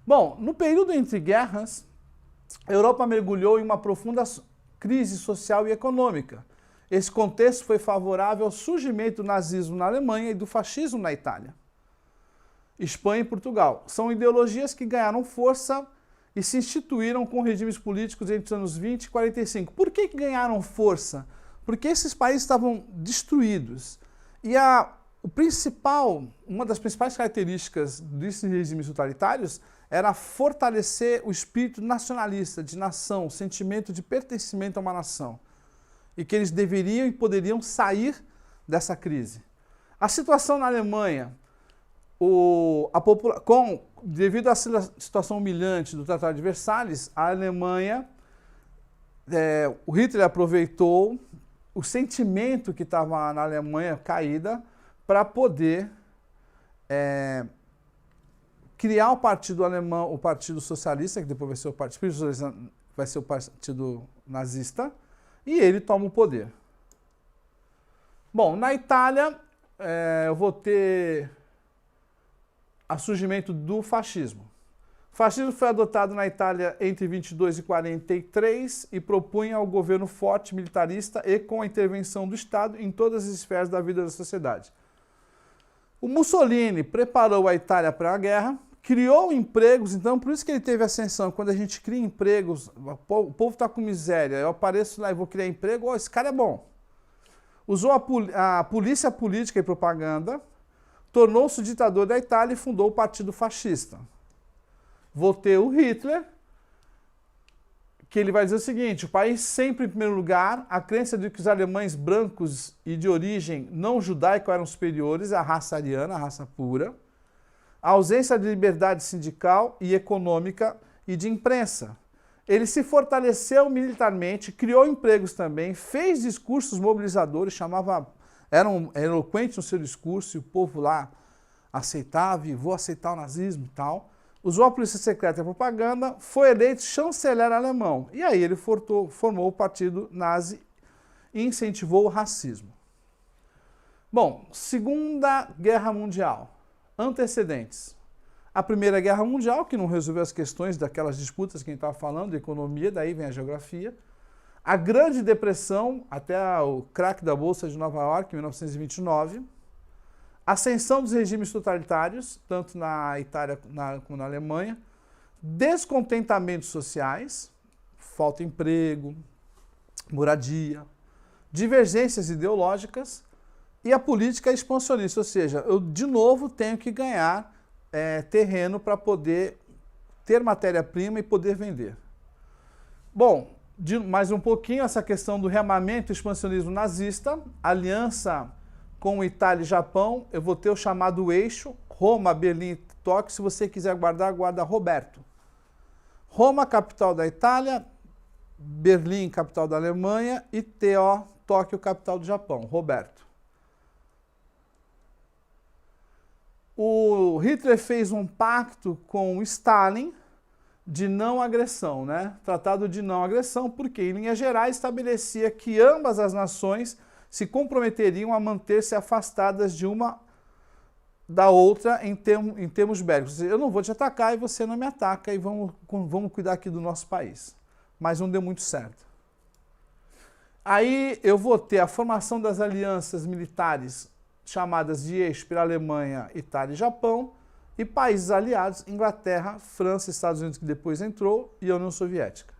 Bom, no período entre guerras, a Europa mergulhou em uma profunda crise social e econômica. Esse contexto foi favorável ao surgimento do nazismo na Alemanha e do fascismo na Itália, Espanha e Portugal. São ideologias que ganharam força e se instituíram com regimes políticos entre os anos 20 e 45. Por que ganharam força? Porque esses países estavam destruídos. E uma das principais características desses regimes totalitários era fortalecer o espírito nacionalista, de nação, o sentimento de pertencimento a uma nação. E que eles deveriam e poderiam sair dessa crise. A situação na Alemanha, devido à situação humilhante do Tratado de Versalhes, a Alemanha, o Hitler aproveitou o sentimento que estava na Alemanha caída para poder criar o partido alemão, o Partido Socialista, que depois vai ser o Partido Nazista, e ele toma o poder. Bom, na Itália, eu vou ter o surgimento do fascismo. O fascismo foi adotado na Itália entre 22 e 43 e propunha o governo forte, militarista e com a intervenção do Estado em todas as esferas da vida da sociedade. O Mussolini preparou a Itália para a guerra, criou empregos, então por isso que ele teve ascensão. Quando a gente cria empregos, o povo está com miséria, eu apareço lá e vou criar emprego, esse cara é bom. Usou a polícia política e propaganda, tornou-se o ditador da Itália e fundou o Partido Fascista. Vou ter o Hitler, que ele vai dizer o seguinte: o país sempre em primeiro lugar, a crença de que os alemães brancos e de origem não judaica eram superiores, a raça ariana, a raça pura, a ausência de liberdade sindical e econômica e de imprensa. Ele se fortaleceu militarmente, criou empregos também, fez discursos mobilizadores, era eloquente no seu discurso, e o povo lá aceitava, e vou aceitar o nazismo e tal. Usou a polícia secreta e a propaganda, foi eleito chanceler alemão. E aí ele formou o partido nazi e incentivou o racismo. Bom, Segunda Guerra Mundial. Antecedentes. A Primeira Guerra Mundial, que não resolveu as questões daquelas disputas que a gente estava falando, de economia, daí vem a geografia. A Grande Depressão, até o craque da Bolsa de Nova York, em 1929. Ascensão dos regimes totalitários, tanto na Itália como na Alemanha. Descontentamentos sociais, falta de emprego, moradia, divergências ideológicas e a política expansionista, ou seja, eu de novo tenho que ganhar terreno para poder ter matéria-prima e poder vender. Bom, mais um pouquinho essa questão do rearmamento e expansionismo nazista, aliança com Itália e Japão, eu vou ter o chamado eixo, Roma, Berlim e Tóquio. Se você quiser guardar, guarda Roberto. Roma, capital da Itália, Berlim, capital da Alemanha, e Tóquio, capital do Japão, Roberto. O Hitler fez um pacto com o Stalin de não agressão, né? Tratado de não agressão, porque em linhas gerais estabelecia que ambas as nações se comprometeriam a manter-se afastadas de uma da outra em termos bélicos. Eu não vou te atacar e você não me ataca e vamos cuidar aqui do nosso país. Mas não deu muito certo. Aí eu vou ter a formação das alianças militares chamadas de eixo pela Alemanha, Itália e Japão, e países aliados, Inglaterra, França, Estados Unidos, que depois entrou, e a União Soviética.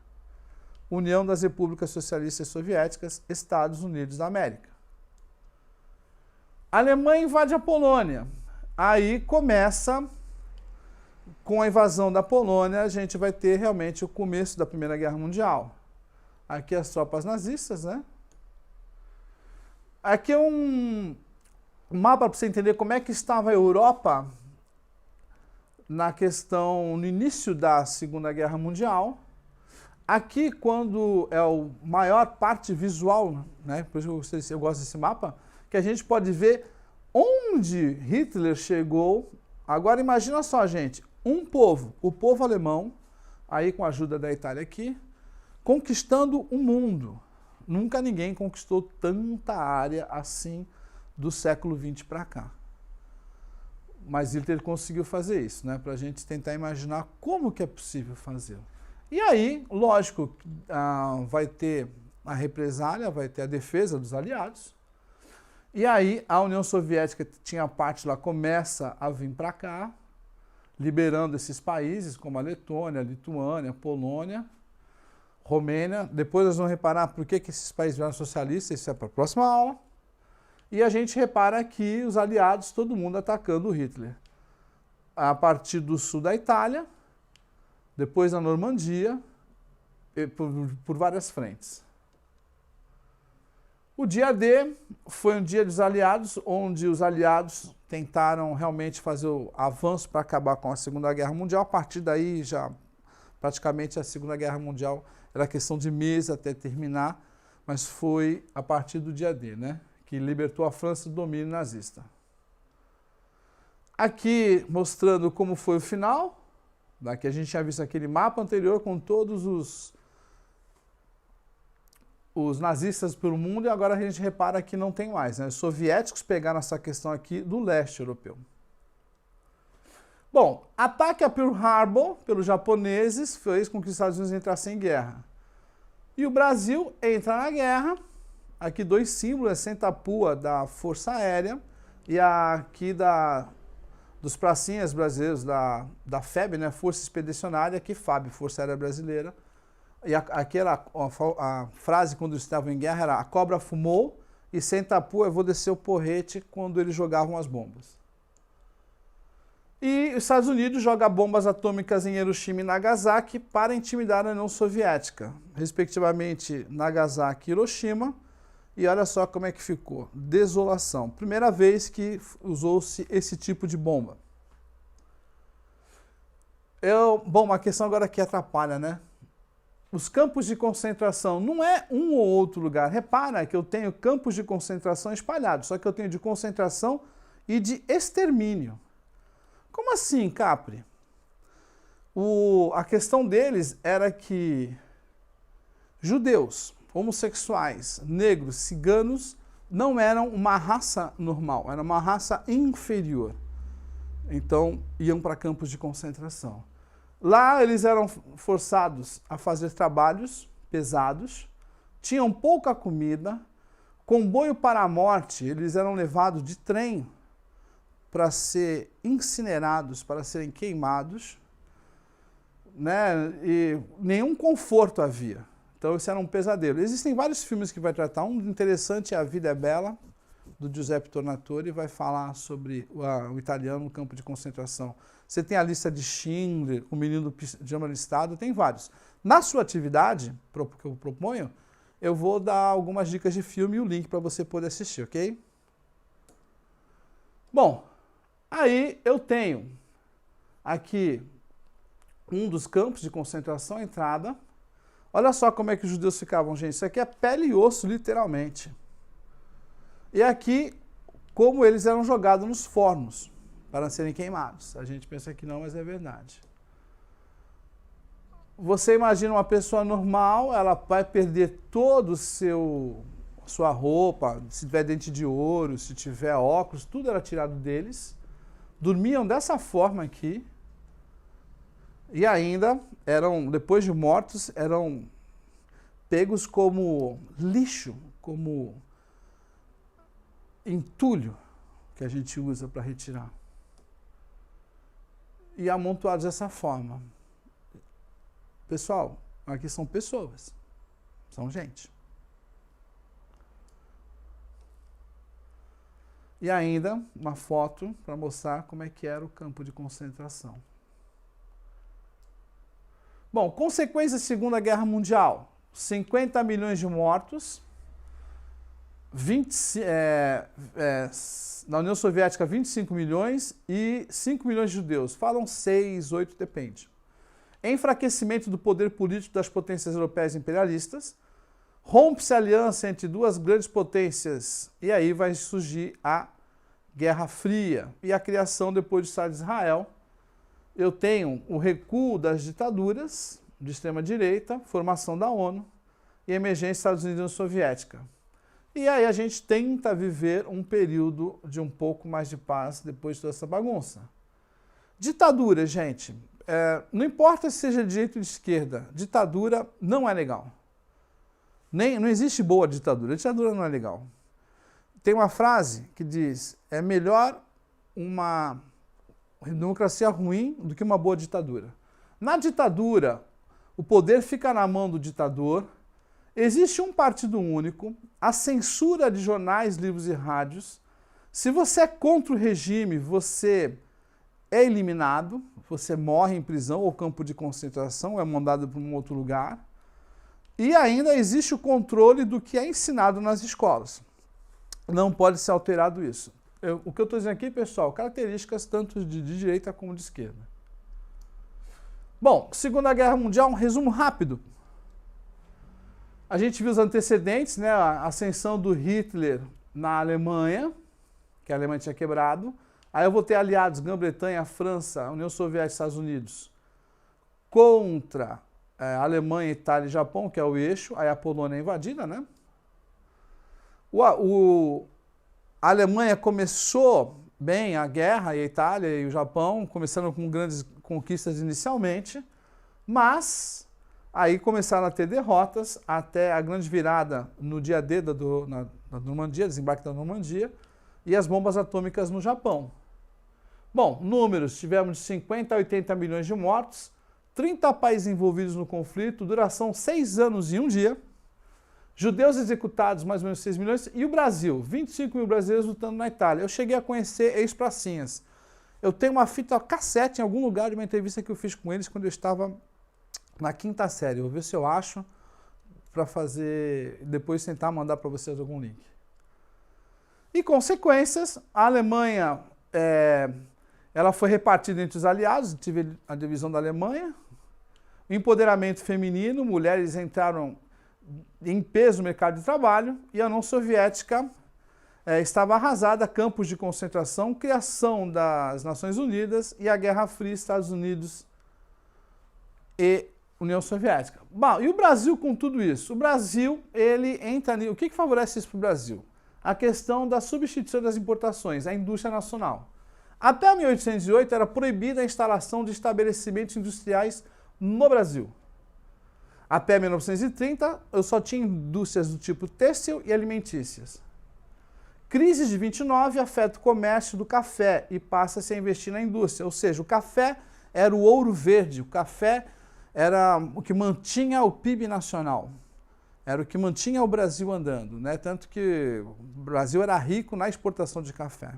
União das Repúblicas Socialistas Soviéticas, Estados Unidos da América. A Alemanha invade a Polônia. Aí começa, com a invasão da Polônia, a gente vai ter realmente o começo da Primeira Guerra Mundial. Aqui as tropas nazistas, né? Aqui é um mapa para você entender como é que estava a Europa no início da Segunda Guerra Mundial. Aqui, quando é a maior parte visual, né, por isso eu gosto desse mapa, que a gente pode ver onde Hitler chegou. Agora imagina só, gente, o povo alemão, aí com a ajuda da Itália aqui, conquistando o mundo. Nunca ninguém conquistou tanta área assim do século XX para cá. Mas Hitler conseguiu fazer isso, né? Para a gente tentar imaginar como que é possível fazer. E aí, lógico, vai ter a represália, vai ter a defesa dos aliados. E aí a União Soviética tinha parte lá, começa a vir para cá, liberando esses países como a Letônia, a Lituânia, a Polônia, Romênia. Depois nós vamos reparar por que esses países viraram socialistas, isso é para a próxima aula. E a gente repara aqui os aliados, todo mundo atacando o Hitler. A partir do sul da Itália, depois na Normandia, por várias frentes. O dia D foi um dia dos aliados, onde os aliados tentaram realmente fazer o avanço para acabar com a Segunda Guerra Mundial. A partir daí, já praticamente a Segunda Guerra Mundial era questão de meses até terminar, mas foi a partir do dia D, né, que libertou a França do domínio nazista. Aqui mostrando como foi o final. Aqui a gente tinha visto aquele mapa anterior com todos os nazistas pelo mundo, e agora a gente repara que não tem mais, né? Os soviéticos pegaram essa questão aqui do leste europeu. Bom, ataque a Pearl Harbor pelos japoneses fez com que os Estados Unidos entrassem em guerra. E o Brasil entra na guerra. Aqui dois símbolos, a Senta-Pua da Força Aérea e aqui dos pracinhas brasileiros da FEB, né? Força Expedicionária, aqui FAB, Força Aérea Brasileira. E aquela a frase quando eles estavam em guerra era: a cobra fumou e Senta-Pua, eu vou descer o porrete, quando eles jogavam as bombas. E os Estados Unidos jogam bombas atômicas em Hiroshima e Nagasaki para intimidar a União Soviética, respectivamente Nagasaki e Hiroshima. E olha só como é que ficou. Desolação. Primeira vez que usou-se esse tipo de bomba. Bom, uma questão agora que atrapalha, né? Os campos de concentração não é um ou outro lugar. Repara que eu tenho campos de concentração espalhados, só que eu tenho de concentração e de extermínio. Como assim, Capri? A questão deles era que judeus, homossexuais, negros, ciganos não eram uma raça normal, era uma raça inferior. Então, iam para campos de concentração. Lá eles eram forçados a fazer trabalhos pesados, tinham pouca comida, comboio para a morte, eles eram levados de trem para ser incinerados, para serem queimados, né? E nenhum conforto havia. Então isso era um pesadelo. Existem vários filmes que vai tratar. Um interessante é A Vida é Bela, do Giuseppe Tornatore, e vai falar sobre o italiano no campo de concentração. Você tem a lista de Schindler, O Menino do Pijama Listado, tem vários. Na sua atividade, que eu proponho, eu vou dar algumas dicas de filme e o link para você poder assistir, ok? Bom, aí eu tenho aqui um dos campos de concentração, a entrada. Olha só como é que os judeus ficavam, gente. Isso aqui é pele e osso, literalmente. E aqui, como eles eram jogados nos fornos para serem queimados. A gente pensa que não, mas é verdade. Você imagina uma pessoa normal, ela vai perder todo sua roupa, se tiver dente de ouro, se tiver óculos, tudo era tirado deles. Dormiam dessa forma aqui. E ainda, depois de mortos, eram pegos como lixo, como entulho, que a gente usa para retirar. E amontoados dessa forma. Pessoal, aqui são pessoas, são gente. E ainda uma foto para mostrar como é que era o campo de concentração. Bom, consequências da Segunda Guerra Mundial. 50 milhões de mortos, na União Soviética 25 milhões e 5 milhões de judeus. Falam 6, 8, depende. Enfraquecimento do poder político das potências europeias imperialistas. Rompe-se a aliança entre duas grandes potências e aí vai surgir a Guerra Fria e a criação depois do Estado de Israel. Eu tenho o recuo das ditaduras de extrema-direita, formação da ONU e emergência dos Estados Unidos e União Soviética. E aí a gente tenta viver um período de um pouco mais de paz depois de toda essa bagunça. Ditadura, gente, não importa se seja de direita ou de esquerda, ditadura não é legal. Não existe boa ditadura, ditadura não é legal. Tem uma frase que diz, é melhor uma democracia ruim do que uma boa ditadura. Na ditadura, o poder fica na mão do ditador, existe um partido único, a censura de jornais, livros e rádios. Se você é contra o regime, você é eliminado, você morre em prisão ou campo de concentração, é mandado para um outro lugar. E ainda existe o controle do que é ensinado nas escolas. Não pode ser alterado isso. O que eu estou dizendo aqui, pessoal, características tanto de direita como de esquerda. Bom, Segunda Guerra Mundial, um resumo rápido. A gente viu os antecedentes, né? A ascensão do Hitler na Alemanha, que a Alemanha tinha quebrado. Aí eu vou ter aliados, Grã-Bretanha, França, União Soviética, Estados Unidos, contra Alemanha, Itália e Japão, que é o eixo. Aí a Polônia é invadida, né? A Alemanha começou bem a guerra, e a Itália e o Japão começaram com grandes conquistas inicialmente, mas aí começaram a ter derrotas até a grande virada no dia D na Normandia, desembarque da Normandia, e as bombas atômicas no Japão. Bom, números, tivemos de 50 a 80 milhões de mortos, 30 países envolvidos no conflito, duração 6 anos e 1 dia, judeus executados, mais ou menos 6 milhões, e o Brasil, 25 mil brasileiros lutando na Itália. Eu cheguei a conhecer ex-pracinhas. Eu tenho uma fita cassete em algum lugar de uma entrevista que eu fiz com eles quando eu estava na 5ª série. Eu vou ver se eu acho para fazer, depois tentar mandar para vocês algum link. E consequências, a Alemanha, ela foi repartida entre os aliados, tive a divisão da Alemanha, empoderamento feminino, mulheres entraram em peso no mercado de trabalho, e a União Soviética estava arrasada, campos de concentração, criação das Nações Unidas e a Guerra Fria, Estados Unidos e União Soviética. Bom, e o Brasil com tudo isso? O Brasil, ele entra... O que favorece isso para o Brasil? A questão da substituição das importações, a indústria nacional. Até 1808 era proibida a instalação de estabelecimentos industriais no Brasil. Até 1930, eu só tinha indústrias do tipo têxtil e alimentícias. Crise de 29 afeta o comércio do café e passa-se a investir na indústria. Ou seja, o café era o ouro verde, o café era o que mantinha o PIB nacional. Era o que mantinha o Brasil andando, né? Tanto que o Brasil era rico na exportação de café,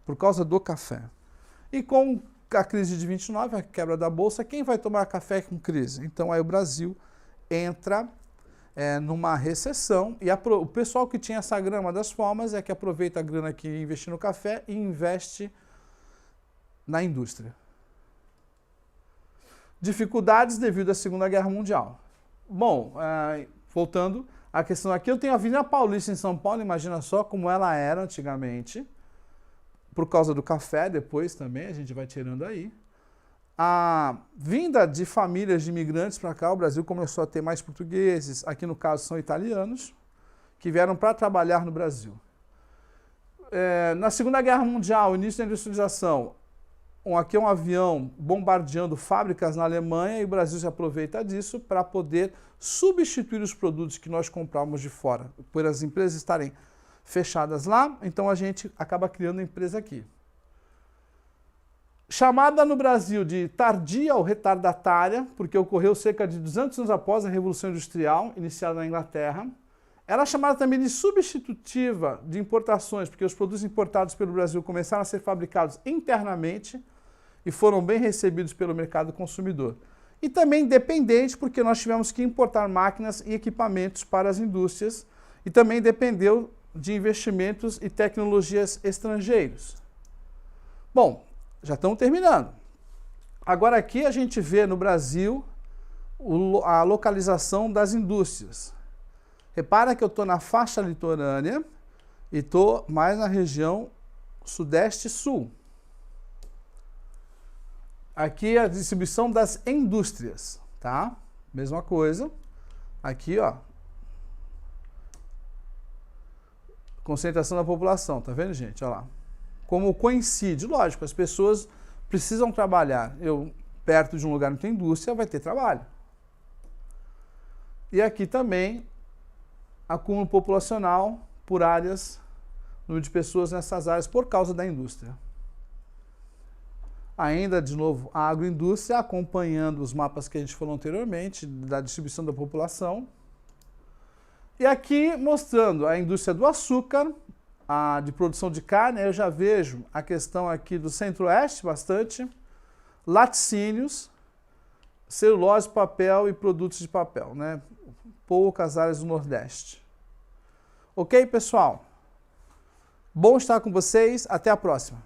por causa do café. E com a crise de 29, a quebra da Bolsa, quem vai tomar café com crise? Então aí o Brasil entra numa recessão, e o pessoal que tinha essa grana, uma das formas é que aproveita a grana que investiu no café e investe na indústria. Dificuldades devido à Segunda Guerra Mundial. Bom, voltando à questão aqui, eu tenho a Avenida Paulista em São Paulo, imagina só como ela era antigamente, por causa do café, depois também, a gente vai tirando aí. A vinda de famílias de imigrantes para cá, o Brasil começou a ter mais portugueses, aqui no caso são italianos, que vieram para trabalhar no Brasil. Na Segunda Guerra Mundial, início da industrialização, aqui é um avião bombardeando fábricas na Alemanha e o Brasil se aproveita disso para poder substituir os produtos que nós comprávamos de fora. Por as empresas estarem fechadas lá, então a gente acaba criando empresa aqui. Chamada no Brasil de tardia ou retardatária, porque ocorreu cerca de 200 anos após a Revolução Industrial, iniciada na Inglaterra. Ela é chamada também de substitutiva de importações, porque os produtos importados pelo Brasil começaram a ser fabricados internamente e foram bem recebidos pelo mercado consumidor. E também dependente, porque nós tivemos que importar máquinas e equipamentos para as indústrias, e também dependeu de investimentos e tecnologias estrangeiros. Bom, já estamos terminando. Agora aqui a gente vê no Brasil a localização das indústrias. Repara que eu estou na faixa litorânea e estou mais na região sudeste-sul. Aqui é a distribuição das indústrias, tá? Mesma coisa. Aqui, ó. Concentração da população, tá vendo, gente? Olha lá. Como coincide, lógico, as pessoas precisam trabalhar. Perto de um lugar que tem indústria, vai ter trabalho. E aqui também, acúmulo populacional por áreas, número de pessoas nessas áreas por causa da indústria. Ainda, de novo, a agroindústria, acompanhando os mapas que a gente falou anteriormente, da distribuição da população. E aqui mostrando a indústria do açúcar, a de produção de carne, eu já vejo a questão aqui do centro-oeste bastante, laticínios, celulose, papel e produtos de papel, né? Poucas áreas do Nordeste. Ok, pessoal? Bom estar com vocês, até a próxima.